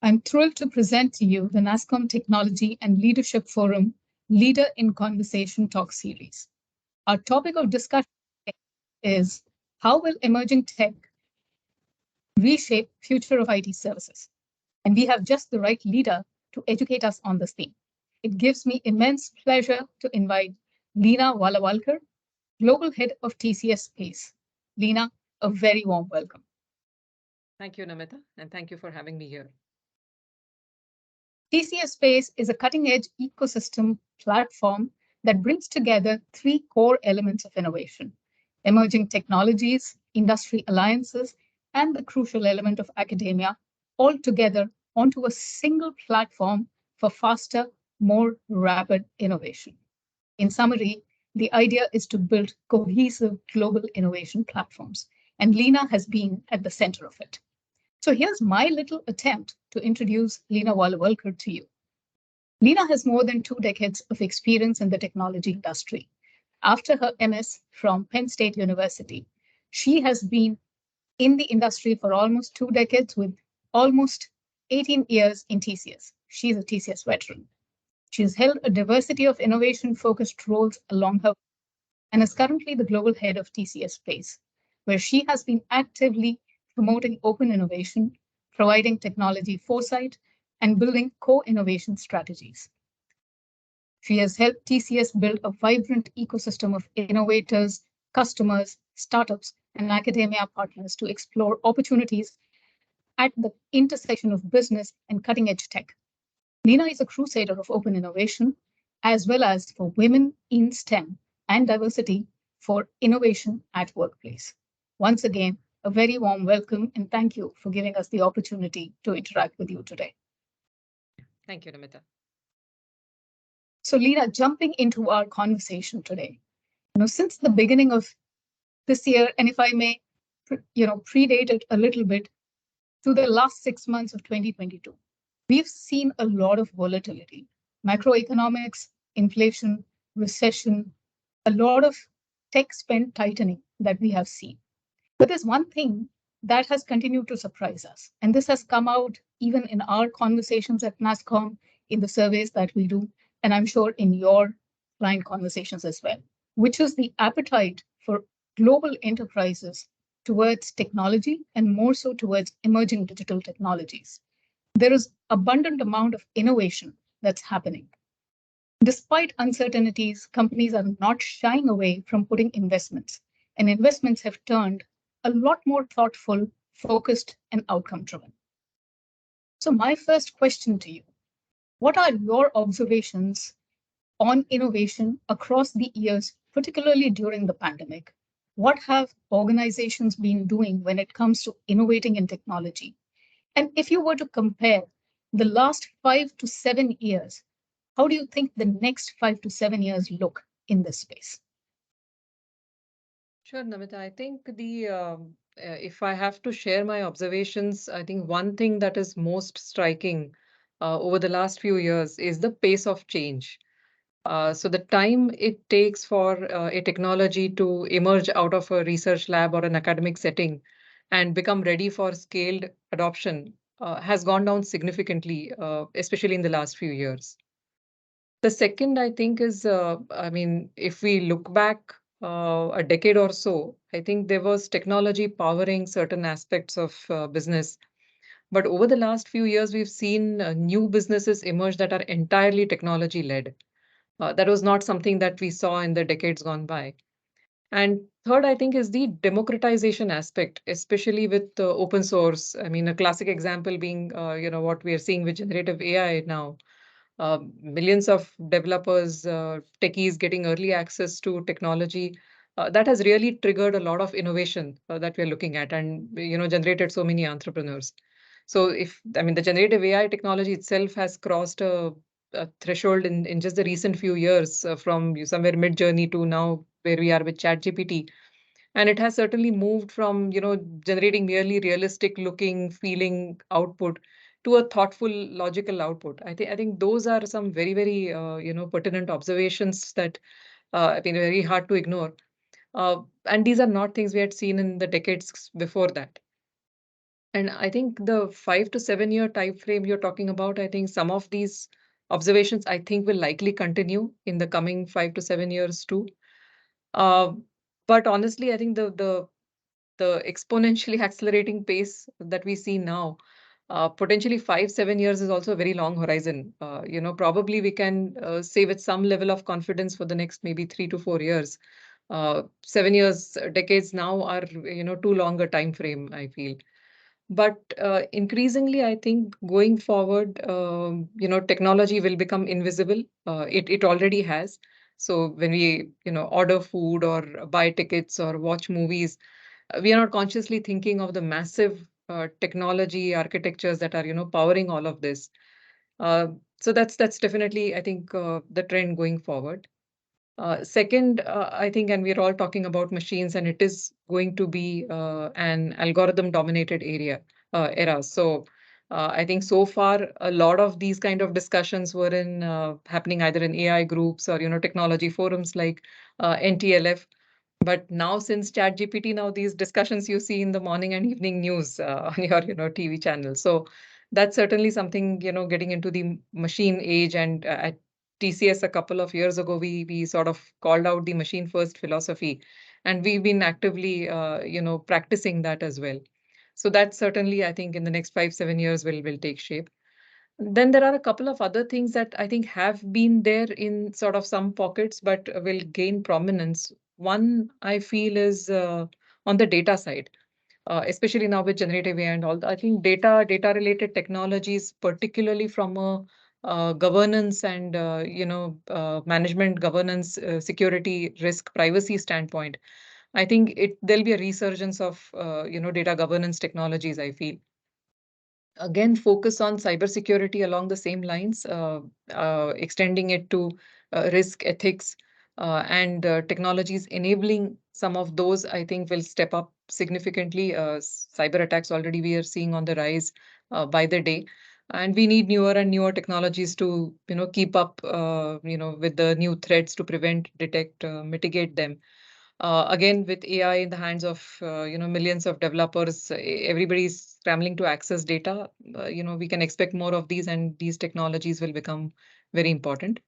I'm thrilled to present to you the nasscom Technology and Leadership Forum Leader in Conversation Talk Series. Our topic of discussion is how will emerging tech reshape future of IT services? And we have just the right leader to educate us on this theme. It gives me immense pleasure to invite Leena Walavalkar, Global Head of TCS PACE. Leena, a very warm welcome. Thank you, Namita, and thank you for having me here. TCS PACE is a cutting-edge ecosystem platform that brings together three core elements of innovation: emerging technologies, industry alliances, and the crucial element of academia, all together onto a single platform for faster, more rapid innovation. In summary, the idea is to build cohesive global innovation platforms, and Leena has been at the center of it. So here's my little attempt to introduce Leena Walavalkar to you. Leena has more than 2 decades of experience in the technology industry. After her MS from Penn State University, she has been in the industry for almost 2 decades with almost 18 years in TCS. She's a TCS veteran. She's held a diversity of innovation-focused roles along her and is currently the global head of TCS PACE, where she has been actively promoting open innovation, providing technology foresight, and building co-innovation strategies. She has helped TCS build a vibrant ecosystem of innovators, customers, startups, and academia partners to explore opportunities at the intersection of business and cutting edge tech. Leena is a crusader of open innovation, as well as for women in STEM and diversity for innovation at workplace. Once again, a very warm welcome and thank you for giving us the opportunity to interact with you today. Thank you, Namita. So, Leena, jumping into our conversation today, since the beginning of this year, and if I may, predate it a little bit to the last 6 months of 2022, we've seen a lot of volatility, macroeconomics, inflation, recession, a lot of tech spend tightening that we have seen. But there's one thing that has continued to surprise us, and this has come out even in our conversations at nasscom, in the surveys that we do, and I'm sure in your client conversations as well, which is the appetite for global enterprises towards technology and more so towards emerging digital technologies. There is abundant amount of innovation that's happening. Despite uncertainties, companies are not shying away from putting investments, and investments have turned a lot more thoughtful, focused, and outcome driven. So my first question to you, what are your observations on innovation across the years, particularly during the pandemic? What have organizations been doing when it comes to innovating in technology? And if you were to compare the last 5 to 7 years, how do you think the next 5 to 7 years look in this space? Sure, Namita. I think if I have to share my observations, I think one thing that is most striking over the last few years is the pace of change. So the time it takes for a technology to emerge out of a research lab or an academic setting and become ready for scaled adoption has gone down significantly, especially in the last few years. The second, I think, is, if we look back a decade or so, I think there was technology powering certain aspects of business. But over the last few years, we've seen new businesses emerge that are entirely technology led. That was not something that we saw in the decades gone by. And third, I think, is the democratization aspect, especially with open source. I mean, a classic example being, what we are seeing with generative AI now. Millions of developers, techies getting early access to technology. That has really triggered a lot of innovation that we're looking at and, generated so many entrepreneurs. So the generative AI technology itself has crossed a threshold in just the recent few years from somewhere mid-journey to now where we are with ChatGPT. And it has certainly moved from, generating merely realistic looking, feeling output to a thoughtful, logical output. I think those are some very, very, pertinent observations that have been very hard to ignore. And these are not things we had seen in the decades before that. And I think the 5 to 7 year time frame you're talking about, I think some of these observations I think will likely continue in the coming 5 to 7 years too. Uh, but honestly, I think the exponentially accelerating pace that we see now, potentially 5, 7 years is also a very long horizon. Probably we can say with some level of confidence for the next maybe 3 to 4 years. 7 years, decades now are too long a time frame, I feel. But increasingly, I think going forward, technology will become invisible. It already has. So when we order food or buy tickets or watch movies, we are not consciously thinking of the massive technology architectures that are powering all of this. Uh, so that's definitely, I think, the trend going forward. Second, I think, and we're all talking about machines, and it is going to be an algorithm-dominated era. So, I think so far a lot of these kind of discussions were in happening either in AI groups or technology forums like NTLF. But now, since ChatGPT, now these discussions you see in the morning and evening news on your TV channel. So that's certainly something getting into the machine age. And at TCS a couple of years ago, we sort of called out the machine first philosophy, and we've been actively practicing that as well. So that certainly, I think, in the next 5, 7 years will take shape. Then there are a couple of other things that I think have been there in sort of some pockets, but will gain prominence. One I feel is on the data side, especially now with generative AI and all. I think data related technologies, particularly from a governance and management, governance, security, risk, privacy standpoint. I think there'll be a resurgence of data governance technologies, I feel. Again, focus on cybersecurity along the same lines, extending it to risk ethics and technologies enabling some of those, I think, will step up significantly. Cyber attacks already we are seeing on the rise by the day. And we need newer and newer technologies to, keep up, with the new threats to prevent, detect, mitigate them. Again, with AI in the hands of millions of developers, everybody's scrambling to access data. We can expect more of these, and these technologies will become very important.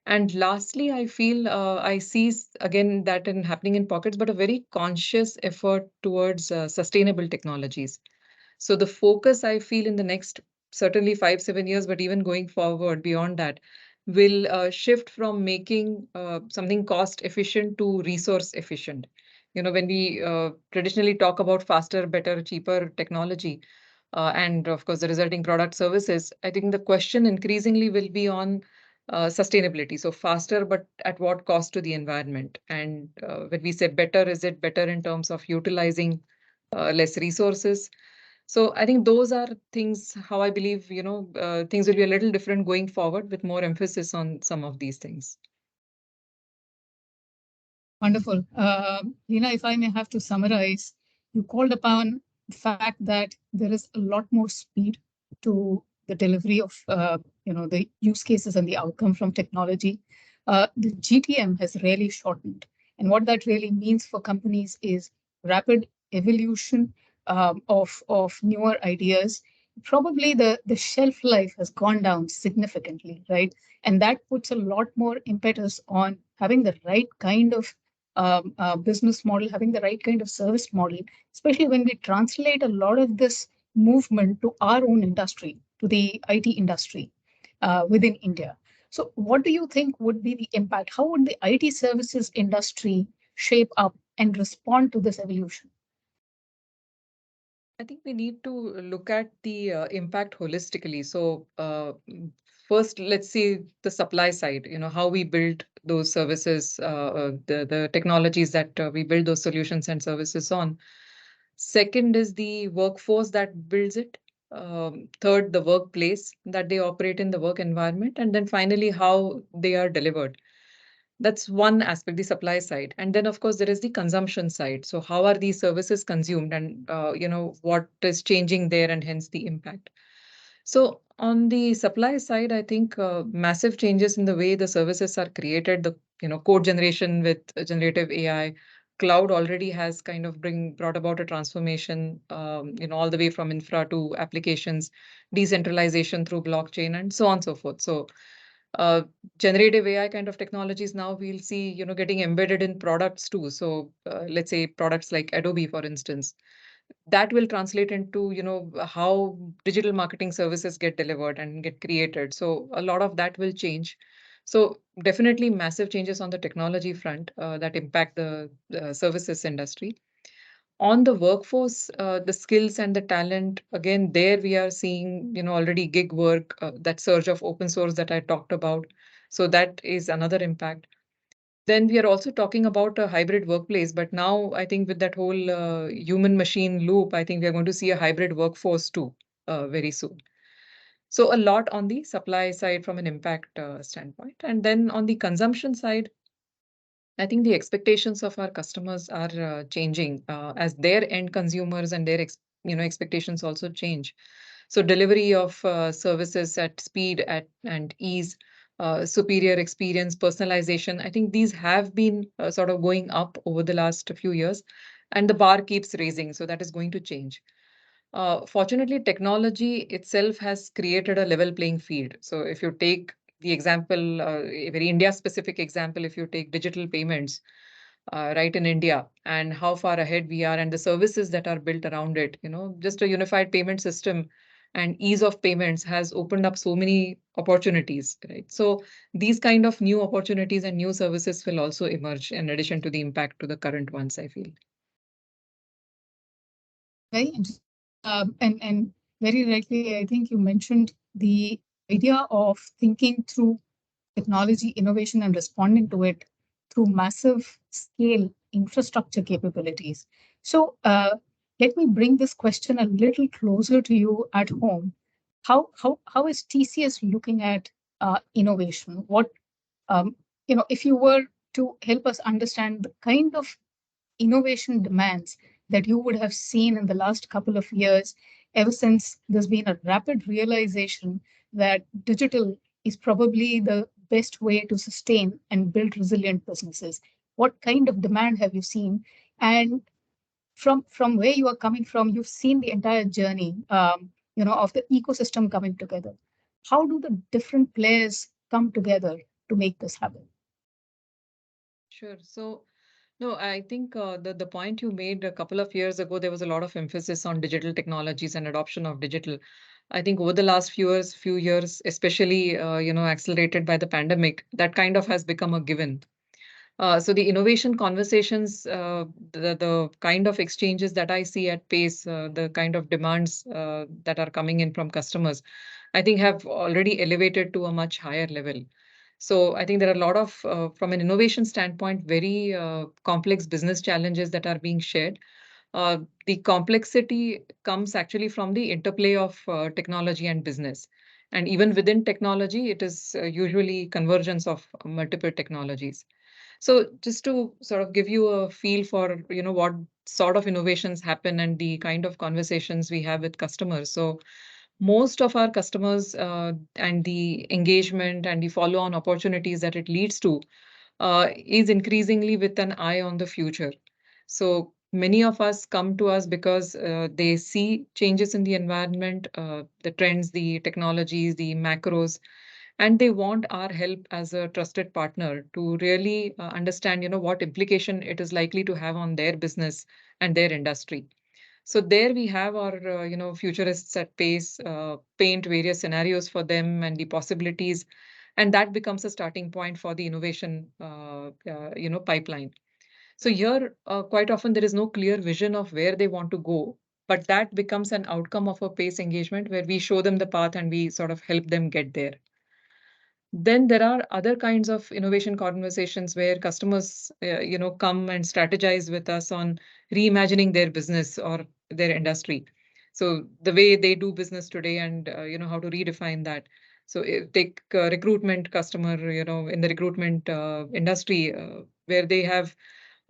And lastly, I feel I see again that in happening in pockets, but a very conscious effort towards sustainable technologies. So the focus I feel in the next certainly 5, 7 years, but even going forward beyond that, will shift from making something cost efficient to resource efficient. When we traditionally talk about faster, better, cheaper technology, and of course the resulting product services, I think the question increasingly will be on sustainability. So faster, but at what cost to the environment? And when we say better, is it better in terms of utilizing less resources? So I think those are things how I believe, things will be a little different going forward with more emphasis on some of these things. Wonderful. Leena, if I may have to summarize, you called upon the fact that there is a lot more speed to the delivery of the use cases and the outcome from technology. The GTM has really shortened, and what that really means for companies is rapid evolution of newer ideas. Probably the shelf life has gone down significantly, right? And that puts a lot more impetus on having the right kind of business model, having the right kind of service model, especially when we translate a lot of this movement to our own industry, to the IT industry within India. So, what do you think would be the impact? How would the IT services industry shape up and respond to this evolution? I think we need to look at the impact holistically. So, first, let's see the supply side, how we build those services, the technologies that we build those solutions and services on. Second is the workforce that builds it. Third, the workplace that they operate in, the work environment. And then finally, how they are delivered. That's one aspect, the supply side. And then, of course, there is the consumption side. So how are these services consumed, and, what is changing there, and hence the impact. So on the supply side, I think massive changes in the way the services are created, the code generation with generative AI, cloud already has kind of brought about a transformation, all the way from infra to applications, decentralization through blockchain, and so on and so forth. So uh, generative AI kind of technologies now we'll see, getting embedded in products too. So let's say products like Adobe, for instance, that will translate into, how digital marketing services get delivered and get created. So a lot of that will change. So definitely massive changes on the technology front that impact the services industry. On the workforce, the skills and the talent, again, there we are seeing, already gig work, that surge of open source that I talked about. So that is another impact. Then we are also talking about a hybrid workplace, but now I think with that whole human machine loop, I think we are going to see a hybrid workforce too very soon. So a lot on the supply side from an impact standpoint. And then on the consumption side, I think the expectations of our customers are changing as their end consumers and their expectations also change. So delivery of services at speed and ease, superior experience, personalization. I think these have been sort of going up over the last few years, and the bar keeps raising. So that is going to change. Fortunately, technology itself has created a level playing field. So if you take the example, a very India-specific example, if you take digital payments, right in India, and how far ahead we are, and the services that are built around it, just a unified payment system and ease of payments has opened up so many opportunities, right? So these kind of new opportunities and new services will also emerge in addition to the impact to the current ones, I feel. Very interesting. And very rightly, I think you mentioned the idea of thinking through technology innovation and responding to it through massive scale infrastructure capabilities. So let me bring this question a little closer to you at home. How is TCS looking at innovation? What if you were to help us understand the kind of innovation demands that you would have seen in the last couple of years, ever since there's been a rapid realization that digital is probably the best way to sustain and build resilient businesses. What kind of demand have you seen? And from where you are coming from, you've seen the entire journey, of the ecosystem coming together. How do the different players come together to make this happen? Sure. So, no, I think the point you made a couple of years ago, there was a lot of emphasis on digital technologies and adoption of digital. I think over the last few years, especially accelerated by the pandemic, that kind of has become a given. So the innovation conversations, the kind of exchanges that I see at pace, the kind of demands that are coming in from customers, I think have already elevated to a much higher level. So I think there are a lot of, from an innovation standpoint, very complex business challenges that are being shared. Uh, the complexity comes actually from the interplay of technology and business. And even within technology, it is usually convergence of multiple technologies. So just to sort of give you a feel for, what sort of innovations happen and the kind of conversations we have with customers. So most of our customers and the engagement and the follow-on opportunities that it leads to is increasingly with an eye on the future. So many of us come to us because they see changes in the environment, the trends, the technologies, the macros, and they want our help as a trusted partner to really understand, what implication it is likely to have on their business and their industry. So there we have our, futurists at pace, paint various scenarios for them and the possibilities, and that becomes a starting point for the innovation, pipeline. So here, quite often there is no clear vision of where they want to go, but that becomes an outcome of a pace engagement where we show them the path and we sort of help them get there. Then there are other kinds of innovation conversations where customers, come and strategize with us on reimagining their business or their industry. So the way they do business today and, how to redefine that. So take recruitment customer, in the recruitment industry, where they have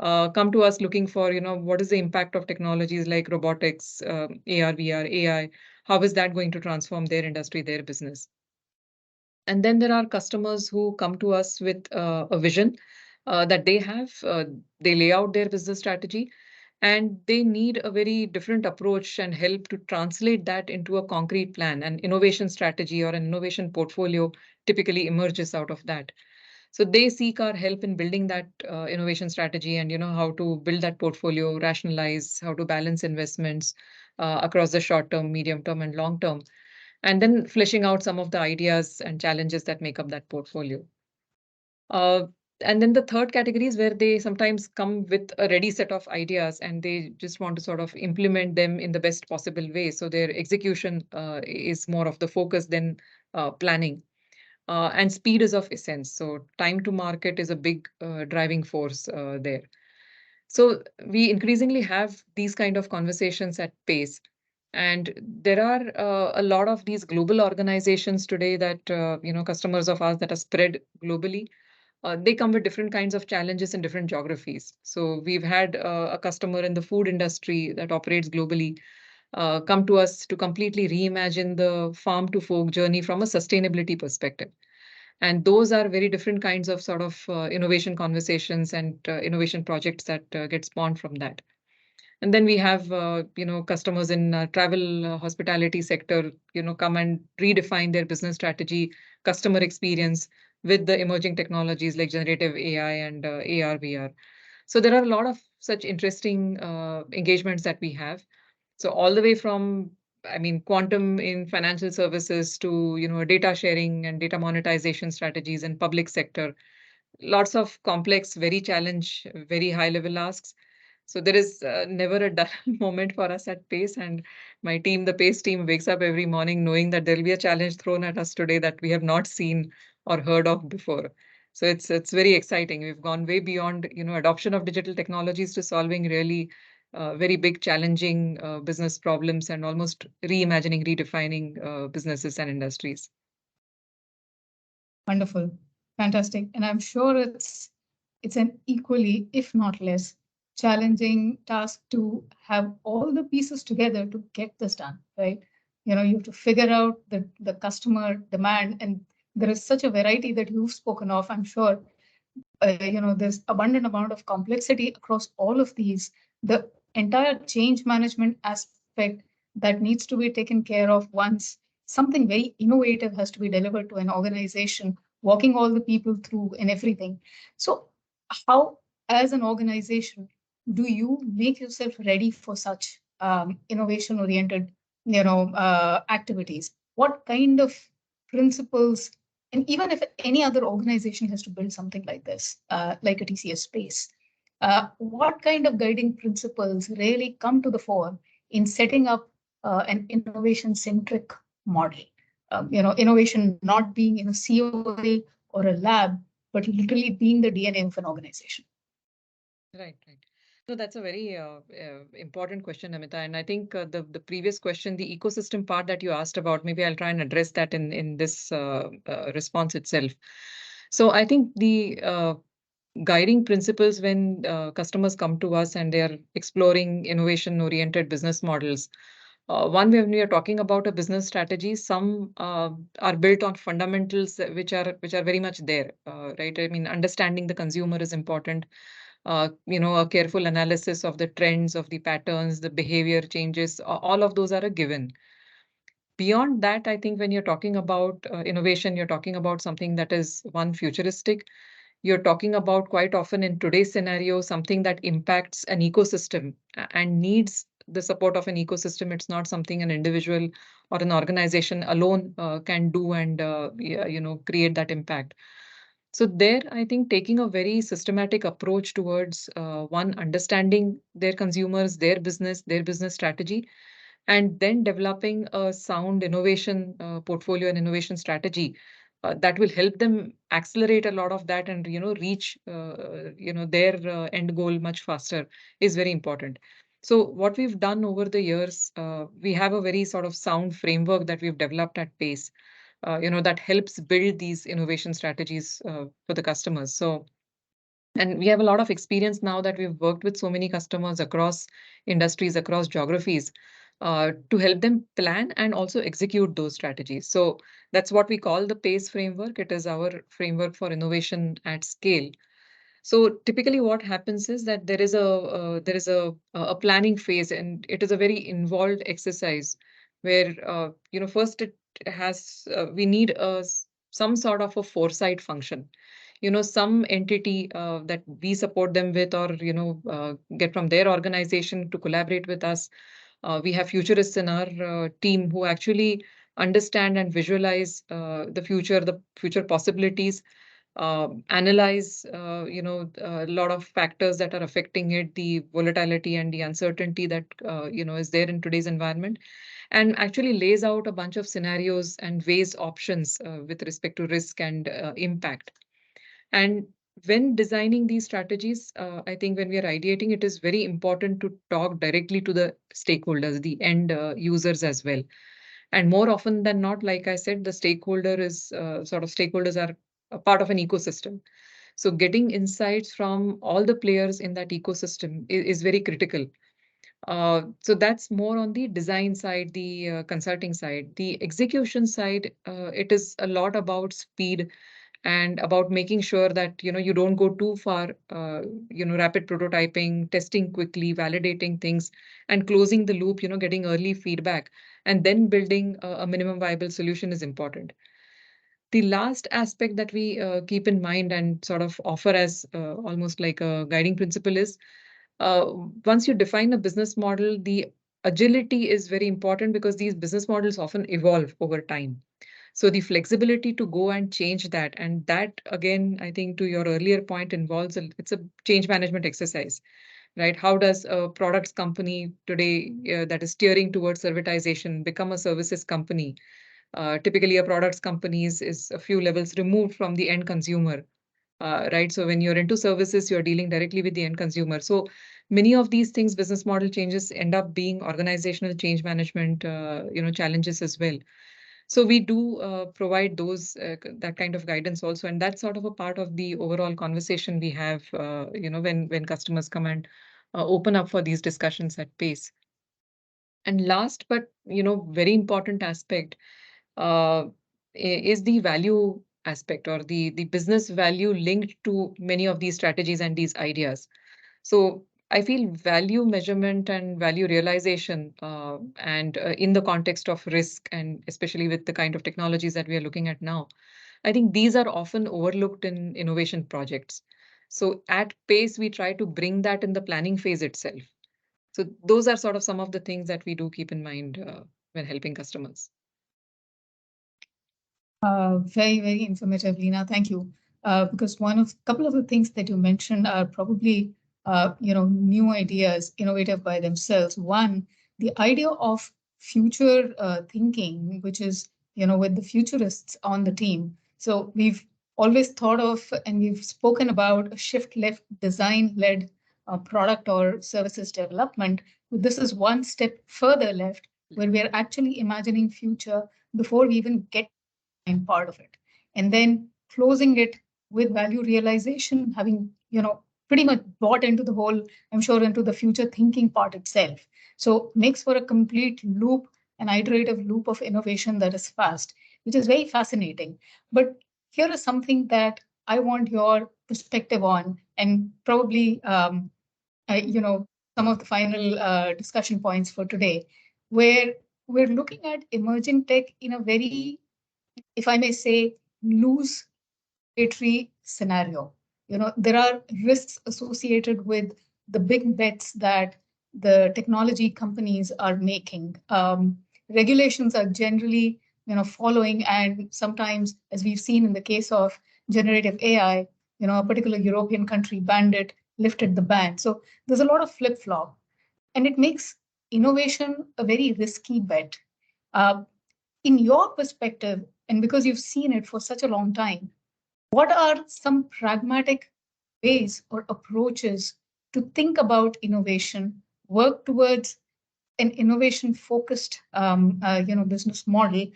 come to us looking for, what is the impact of technologies like robotics, AR, VR, AI, how is that going to transform their industry, their business? And then there are customers who come to us with a vision. that they have. They lay out their business strategy, and they need a very different approach and help to translate that into a concrete plan. An innovation strategy or an innovation portfolio typically emerges out of that. So they seek our help in building that innovation strategy, and how to build that portfolio, rationalize, how to balance investments across the short term, medium term, and long term, and then fleshing out some of the ideas and challenges that make up that portfolio. Uh, and then the third category is where they sometimes come with a ready set of ideas and they just want to sort of implement them in the best possible way. So their execution is more of the focus than planning. And speed is of essence. So time to market is a big driving force there. So we increasingly have these kind of conversations at pace. And there are a lot of these global organizations today that, customers of ours that are spread globally. They come with different kinds of challenges in different geographies. So we've had a customer in the food industry that operates globally come to us to completely reimagine the farm to fork journey from a sustainability perspective. And those are very different kinds of sort of innovation conversations and innovation projects that get spawned from that. And then we have, customers in travel, hospitality sector, come and redefine their business strategy, customer experience with the emerging technologies like generative AI and AR, VR. So there are a lot of such interesting engagements that we have. So all the way from, I mean, quantum in financial services to, data sharing and data monetization strategies in public sector, lots of complex, very challenge, very high level asks. So there is never a dull moment for us at Pace, and my team, the Pace team, wakes up every morning knowing that there will be a challenge thrown at us today that we have not seen or heard of before. So it's very exciting. We've gone way beyond adoption of digital technologies to solving really very big, challenging business problems and almost reimagining, redefining businesses and industries. Wonderful. Fantastic. And I'm sure it's an equally, if not less, challenging task to have all the pieces together to get this done, right? You have to figure out the customer demand, and there is such a variety that you've spoken of. I'm sure there's abundant amount of complexity across all of these. The entire change management aspect that needs to be taken care of once something very innovative has to be delivered to an organization, walking all the people through and everything. So how, as an organization, do you make yourself ready for such innovation oriented activities? What kind of principles, and even if any other organization has to build something like this, like a TCS Space, what kind of guiding principles really come to the fore in setting up an innovation-centric model? Innovation not being in a COA or a lab, but literally being the DNA of an organization. Right, right. So that's a very important question, Namita. And I think the previous question, the ecosystem part that you asked about, maybe I'll try and address that in this response itself. So I think the guiding principles when customers come to us and they are exploring innovation-oriented business models. One, when we are talking about a business strategy, some are built on fundamentals which are very much there, right? I mean, understanding the consumer is important. A careful analysis of the trends, of the patterns, the behavior changes, all of those are a given. Beyond that, I think when you're talking about innovation, you're talking about something that is one futuristic. You're talking about quite often in today's scenario, something that impacts an ecosystem and needs the support of an ecosystem. It's not something an individual or an organization alone can do and create that impact. So there, I think taking a very systematic approach towards one, understanding their consumers, their business strategy, and then developing a sound innovation portfolio and innovation strategy that will help them accelerate a lot of that and reach their end goal much faster is very important. So what we've done over the years, we have a very sort of sound framework that we've developed at Pace, that helps build these innovation strategies for the customers. So, and we have a lot of experience now that we've worked with so many customers across industries, across geographies, to help them plan and also execute those strategies. So that's what we call the PACE framework. It is our framework for innovation at scale. So typically, what happens is that there is a planning phase, and it is a very involved exercise where first it has we need some sort of a foresight function, some entity that we support them with, or get from their organization to collaborate with us. We have futurists in our team who actually understand and visualize the future possibilities, analyze, a lot of factors that are affecting it, the volatility and the uncertainty that, is there in today's environment, and actually lays out a bunch of scenarios and weighs options with respect to risk and impact. And when designing these strategies, I think when we are ideating, it is very important to talk directly to the stakeholders, the end users as well. And more often than not, like I said, the stakeholders are a part of an ecosystem. So getting insights from all the players in that ecosystem is very critical. So that's more on the design side, the consulting side. The execution side, it is a lot about speed and about making sure that you don't go too far. Rapid prototyping, testing quickly, validating things, and closing the loop. Getting early feedback, and then building a minimum viable solution is important. The last aspect that we keep in mind and sort of offer as almost like a guiding principle is, uh, once you define a business model, the agility is very important because these business models often evolve over time. So the flexibility to go and change that, and that again, I think to your earlier point, involves it's a change management exercise, right? How does a products company today that is steering towards servitization become a services company? Typically, a products company is a few levels removed from the end consumer, right? So when you're into services, you're dealing directly with the end consumer. So many of these things, business model changes, end up being organizational change management, challenges as well. So we do provide that kind of guidance also, and that's sort of a part of the overall conversation we have, when customers come and open up for these discussions at Pace. And last, but very important aspect uh, is the value aspect, or the business value linked to many of these strategies and these ideas. So I feel value measurement and value realization, and in the context of risk, and especially with the kind of technologies that we are looking at now, I think these are often overlooked in innovation projects. So at Pace, we try to bring that in the planning phase itself. So those are sort of some of the things that we do keep in mind when helping customers. Very, very informative, Leena. Thank you. Because couple of the things that you mentioned are probably, new ideas, innovative by themselves. One, the idea of future thinking, which is, with the futurists on the team. So we've always thought of, and we've spoken about a shift left design led product or services development. But this is one step further left, where we're actually imagining future before we even get part of it, and then closing it with value realization, having pretty much bought into the whole, I'm sure, into the future thinking part itself. So makes for a complete loop, an iterative loop of innovation that is fast, which is very fascinating. But here is something that I want your perspective on, and probably some of the final discussion points for today, where we're looking at emerging tech in a very, if I may say, loose regulatory scenario. There are risks associated with the big bets that the technology companies are making. Regulations are generally, following, and sometimes, as we've seen in the case of generative AI, a particular European country banned it, lifted the ban. So there's a lot of flip flop, and it makes innovation a very risky bet. Uh, in your perspective, and because you've seen it for such a long time, what are some pragmatic ways or approaches to think about innovation, work towards an innovation focused business model,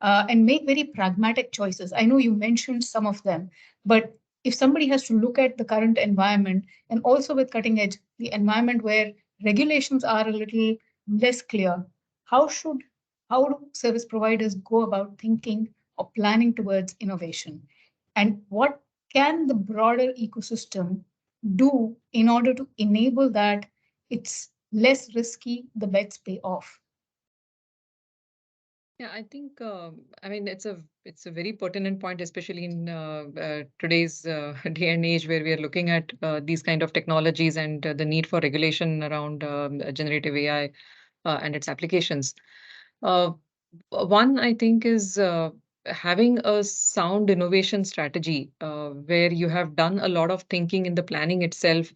and make very pragmatic choices? I know you mentioned some of them, but if somebody has to look at the current environment, and also with cutting edge, the environment where regulations are a little less clear, how should how do service providers go about thinking or planning towards innovation, and what can the broader ecosystem do in order to enable that it's less risky, the bets pay off? Yeah, I think I mean it's a very pertinent point, especially in today's day and age where we are looking at these kind of technologies and the need for regulation around generative AI and its applications. Uh, One, I think, is having a sound innovation strategy where you have done a lot of thinking in the planning itself.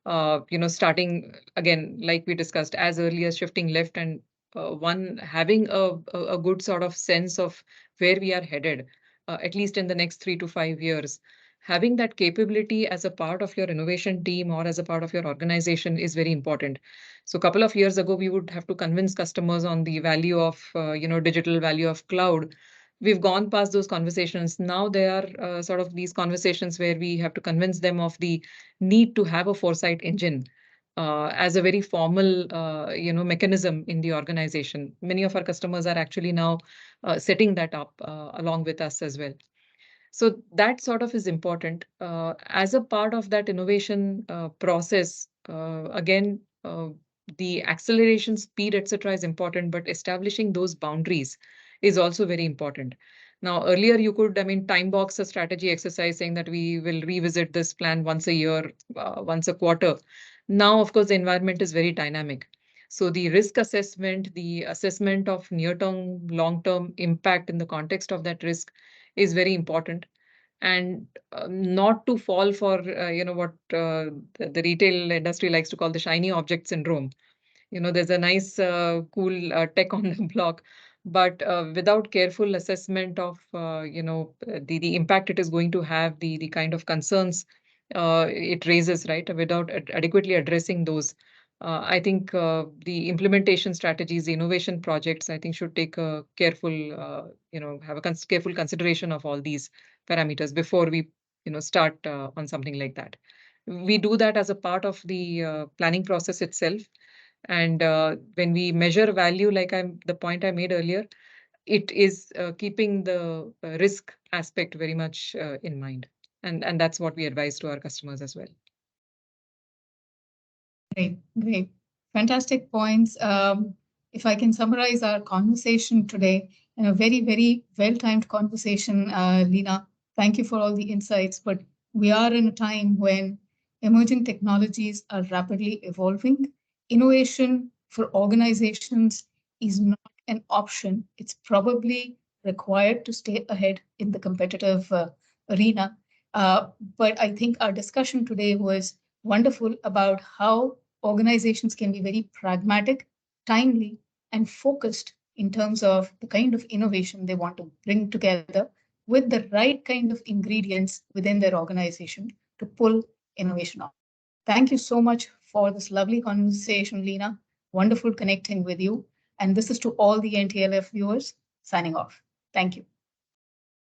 Starting again, like we discussed, as early as shifting left, and one having a good sort of sense of where we are headed, at least in the next 3 to 5 years. Having that capability as a part of your innovation team or as a part of your organization is very important. So a couple of years ago, we would have to convince customers on the value of, digital value of cloud. We've gone past those conversations. Now there are sort of these conversations where we have to convince them of the need to have a foresight engine as a very formal, mechanism in the organization. Many of our customers are actually now setting that up along with us as well. So that sort of is important. As a part of that innovation process, again, the acceleration speed, etc., is important, but establishing those boundaries is also very important. Now, earlier you could, I mean, time box a strategy exercise saying that we will revisit this plan once a year, once a quarter. Now, of course, the environment is very dynamic. So the risk assessment, the assessment of near-term, long-term impact in the context of that risk is very important, and not to fall for what the retail industry likes to call the shiny object syndrome. There's a nice cool tech on the block, but without careful assessment of the impact it is going to have, the kind of concerns it raises, right, without adequately addressing those, I think the implementation strategies, the innovation projects, I think should take a careful have a careful consideration of all these parameters before we start on something like that. We do that as a part of the planning process itself, and when we measure value, like the point I made earlier, it is keeping the risk aspect very much in mind. And that's what we advise to our customers as well. Great, great. Fantastic points. If I can summarize our conversation today, in a very, very well-timed conversation, Leena, thank you for all the insights. But we are in a time when emerging technologies are rapidly evolving. Innovation for organizations is not an option. It's probably required to stay ahead in the competitive arena. But I think our discussion today was wonderful about how organizations can be very pragmatic, timely, and focused in terms of the kind of innovation they want to bring together with the right kind of ingredients within their organization to pull innovation off. Thank you so much for this lovely conversation, Leena. Wonderful connecting with you. And this is to all the NTLF viewers signing off. Thank you.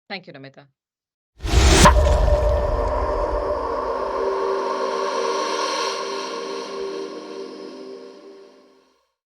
Thank you, Namita.